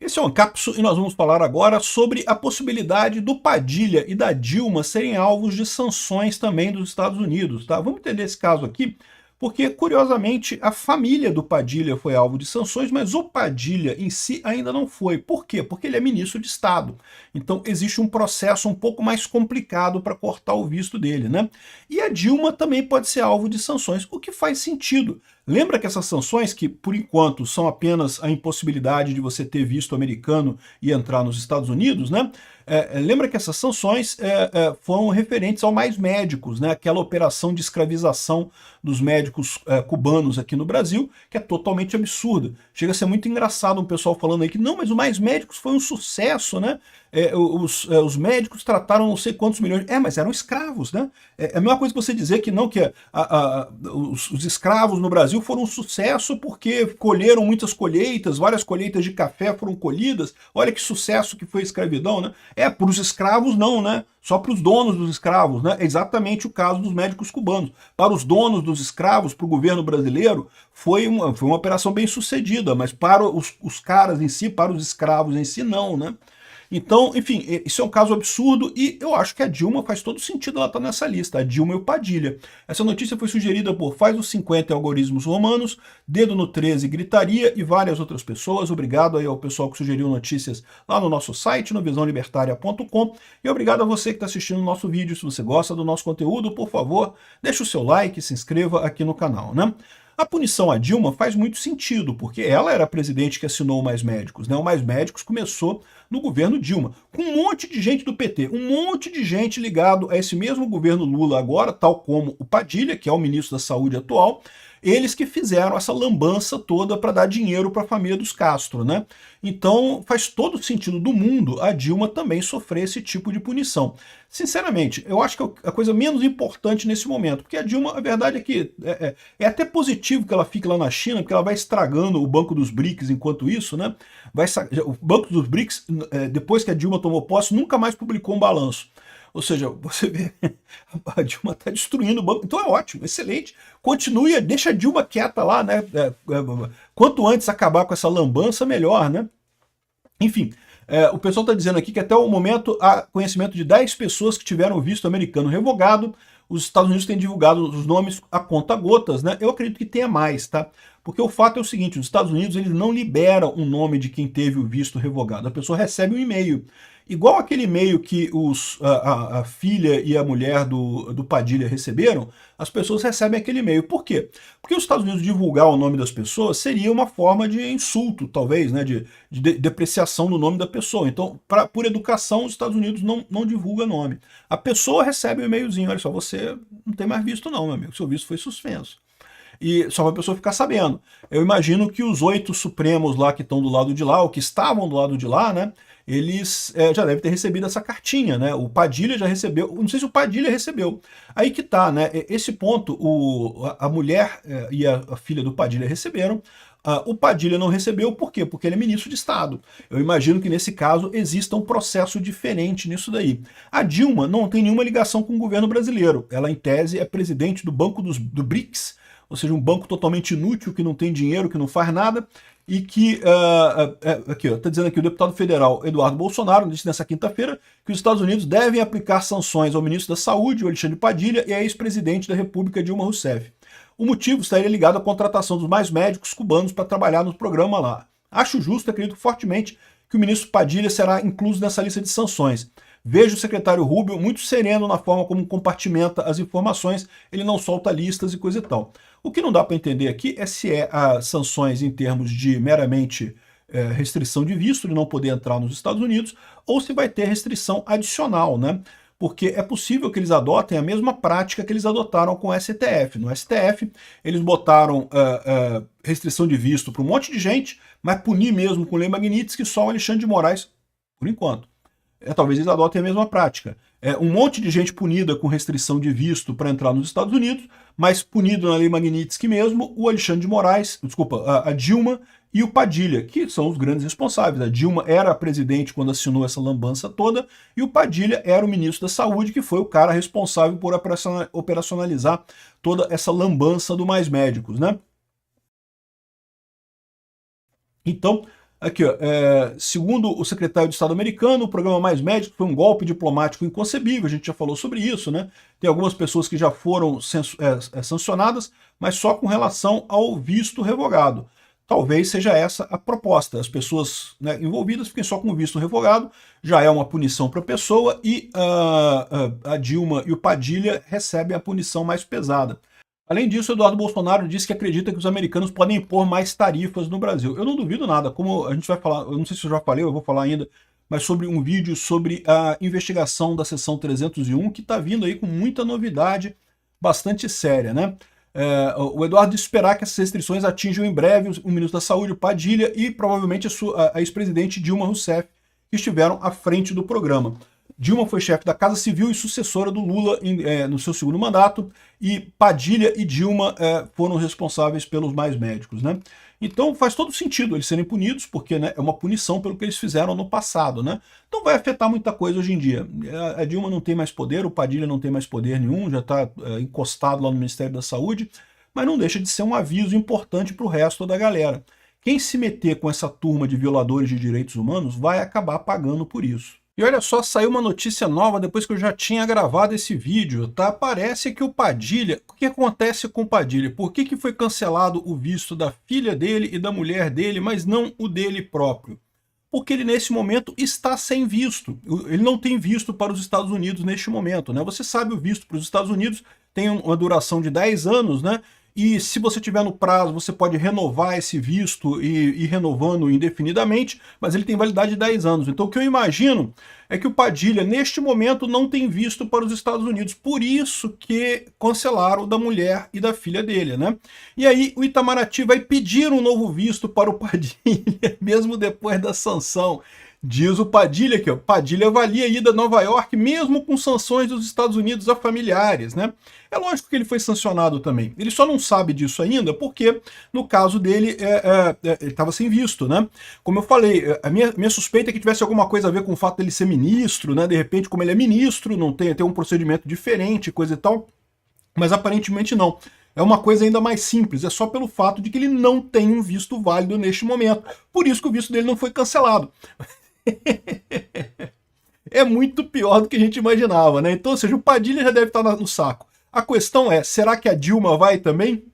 Esse é o Ancapso e nós vamos falar agora sobre a possibilidade do Padilha e da Dilma serem alvos de sanções também dos Estados Unidos, tá? Vamos entender esse caso aqui, porque, curiosamente, a família do Padilha foi alvo de sanções, mas o Padilha em si ainda não foi. Por quê? Porque ele é ministro de Estado. Então, existe um processo um pouco mais complicado para cortar o visto dele, né? E a Dilma também pode ser alvo de sanções, o que faz sentido. Lembra que essas sanções, que por enquanto são apenas a impossibilidade de você ter visto americano e entrar nos Estados Unidos, né? Lembra que essas sanções foram referentes ao Mais Médicos, né? Aquela operação de escravização dos médicos cubanos aqui no Brasil, que é totalmente absurda. Chega a ser muito engraçado um pessoal falando aí que não, mas o Mais Médicos foi um sucesso, né? Os médicos trataram não sei quantos milhões. Mas eram escravos, né? É a mesma coisa que você dizer que não, que os escravos no Brasil foram um sucesso porque colheram muitas colheitas, várias colheitas de café foram colhidas. Olha que sucesso que foi a escravidão, né? Para os escravos não, né? Só para os donos dos escravos, né? É exatamente o caso dos médicos cubanos. Para os donos dos escravos, para o governo brasileiro, foi uma operação bem sucedida, mas para os caras em si, para os escravos em si, não, né? Então, enfim, isso é um caso absurdo e eu acho que a Dilma faz todo sentido ela estar nessa lista, a Dilma e o Padilha. Essa notícia foi sugerida por Faz os 50 Algoritmos Romanos, Dedo no 13 Gritaria e várias outras pessoas. Obrigado aí ao pessoal que sugeriu notícias lá no nosso site, no visãolibertaria.com, e obrigado a você que está assistindo o nosso vídeo. Se você gosta do nosso conteúdo, por favor, deixe o seu like e se inscreva aqui no canal, né? A punição à Dilma faz muito sentido, porque ela era a presidente que assinou o Mais Médicos, né? O Mais Médicos começou no governo Dilma, com um monte de gente do PT, um monte de gente ligado a esse mesmo governo Lula agora, tal como o Padilha, que é o ministro da Saúde atual, eles que fizeram essa lambança toda para dar dinheiro para a família dos Castro, né? Então faz todo o sentido do mundo a Dilma também sofrer esse tipo de punição. Sinceramente, eu acho que é a coisa menos importante nesse momento, porque a Dilma, a verdade é que é até positivo que ela fique lá na China, porque ela vai estragando o Banco dos BRICS enquanto isso, né? O Banco dos BRICS, depois que a Dilma tomou posse, nunca mais publicou um balanço. Ou seja, você vê, a Dilma está destruindo o banco. Então é ótimo, excelente. Continue, deixa a Dilma quieta lá, né? Quanto antes acabar com essa lambança, melhor, né? Enfim, o pessoal está dizendo aqui que até o momento há conhecimento de 10 pessoas que tiveram o visto americano revogado. Os Estados Unidos têm divulgado os nomes a conta-gotas, né? Eu acredito que tenha mais, tá? Porque o fato é o seguinte, os Estados Unidos eles não liberam o nome de quem teve o visto revogado. A pessoa recebe um e-mail. Igual aquele e-mail que a filha e a mulher do Padilha receberam, as pessoas recebem aquele e-mail. Por quê? Porque os Estados Unidos divulgar o nome das pessoas seria uma forma de insulto, talvez, né, de depreciação do nome da pessoa. Então, por educação, os Estados Unidos não divulga nome. A pessoa recebe um e-mailzinho, olha só, você não tem mais visto não, meu amigo, seu visto foi suspenso. E só para a pessoa ficar sabendo. Eu imagino que os 8 supremos lá que estão do lado de lá, ou que estavam do lado de lá, né, eles já devem ter recebido essa cartinha, né? O Padilha já recebeu, não sei se o Padilha recebeu. Aí que tá, né? Esse ponto, a mulher e a filha do Padilha receberam, o Padilha não recebeu, por quê? Porque ele é ministro de Estado. Eu imagino que nesse caso exista um processo diferente nisso daí. A Dilma não tem nenhuma ligação com o governo brasileiro. Ela, em tese, é presidente do Banco do BRICS, ou seja, um banco totalmente inútil, que não tem dinheiro, que não faz nada, e que, aqui está dizendo aqui o deputado federal Eduardo Bolsonaro disse nessa quinta-feira que os Estados Unidos devem aplicar sanções ao ministro da Saúde, o Alexandre Padilha, e à ex-presidente da República, Dilma Rousseff. O motivo estaria ligado à contratação dos mais médicos cubanos para trabalhar no programa lá. Acho justo e acredito fortemente que o ministro Padilha será incluso nessa lista de sanções. Vejo o secretário Rubio muito sereno na forma como compartimenta as informações, ele não solta listas e coisa e tal. O que não dá para entender aqui é se sanções em termos de meramente restrição de visto, de não poder entrar nos Estados Unidos, ou se vai ter restrição adicional, né? Porque é possível que eles adotem a mesma prática que eles adotaram com o STF. No STF, eles botaram restrição de visto para um monte de gente, mas punir mesmo com lei Magnitsky só o Alexandre de Moraes, por enquanto. Talvez eles adotem a mesma prática. Um monte de gente punida com restrição de visto para entrar nos Estados Unidos, mas punido na lei Magnitsky mesmo, o Alexandre de Moraes, desculpa, a Dilma e o Padilha, que são os grandes responsáveis. A Dilma era a presidente quando assinou essa lambança toda, e o Padilha era o ministro da Saúde, que foi o cara responsável por operacionalizar toda essa lambança do Mais Médicos, né? Então, Aqui, ó, segundo o secretário de Estado americano, o programa Mais Médicos foi um golpe diplomático inconcebível, a gente já falou sobre isso, né? Tem algumas pessoas que já foram sancionadas, mas só com relação ao visto revogado. Talvez seja essa a proposta. As pessoas, né, envolvidas fiquem só com o visto revogado, já é uma punição para a pessoa, e a Dilma e o Padilha recebem a punição mais pesada. Além disso, Eduardo Bolsonaro disse que acredita que os americanos podem impor mais tarifas no Brasil. Eu não duvido nada, como a gente vai falar, eu não sei se eu já falei, eu vou falar ainda, mas sobre um vídeo sobre a investigação da seção 301, que está vindo aí com muita novidade, bastante séria, né? O Eduardo disse esperar que essas restrições atinjam em breve o ministro da Saúde, o Padilha, e provavelmente a ex-presidente Dilma Rousseff, que estiveram à frente do programa. Dilma foi chefe da Casa Civil e sucessora do Lula no seu segundo mandato, e Padilha e Dilma foram responsáveis pelos Mais Médicos, né? Então faz todo sentido eles serem punidos, porque, né, é uma punição pelo que eles fizeram no passado, né? Então vai afetar muita coisa hoje em dia. A Dilma não tem mais poder, o Padilha não tem mais poder nenhum, já está encostado lá no Ministério da Saúde, mas não deixa de ser um aviso importante para o resto da galera. Quem se meter com essa turma de violadores de direitos humanos vai acabar pagando por isso. E olha só, saiu uma notícia nova depois que eu já tinha gravado esse vídeo, tá? Parece que o Padilha... O que acontece com o Padilha? Por que foi cancelado o visto da filha dele e da mulher dele, mas não o dele próprio? Porque ele, nesse momento, está sem visto. Ele não tem visto para os Estados Unidos neste momento, né? Você sabe, o visto para os Estados Unidos tem uma duração de 10 anos, né? E se você tiver no prazo, você pode renovar esse visto e ir renovando indefinidamente, mas ele tem validade de 10 anos. Então o que eu imagino é que o Padilha, neste momento, não tem visto para os Estados Unidos. Por isso que cancelaram o da mulher e da filha dele, né? E aí o Itamaraty vai pedir um novo visto para o Padilha, mesmo depois da sanção. Diz o Padilha aqui, ó, Padilha avalia a ida a Nova York mesmo com sanções dos Estados Unidos a familiares, né? É lógico que ele foi sancionado também. Ele só não sabe disso ainda porque, no caso dele, ele estava sem visto, né? Como eu falei, a minha suspeita é que tivesse alguma coisa a ver com o fato dele ser ministro, né? De repente, como ele é ministro, não tem um procedimento diferente, coisa e tal, mas aparentemente não. É uma coisa ainda mais simples, é só pelo fato de que ele não tem um visto válido neste momento. Por isso que o visto dele não foi cancelado. É muito pior do que a gente imaginava, né? Então, ou seja, o Padilha já deve estar no saco. A questão é, será que a Dilma vai também?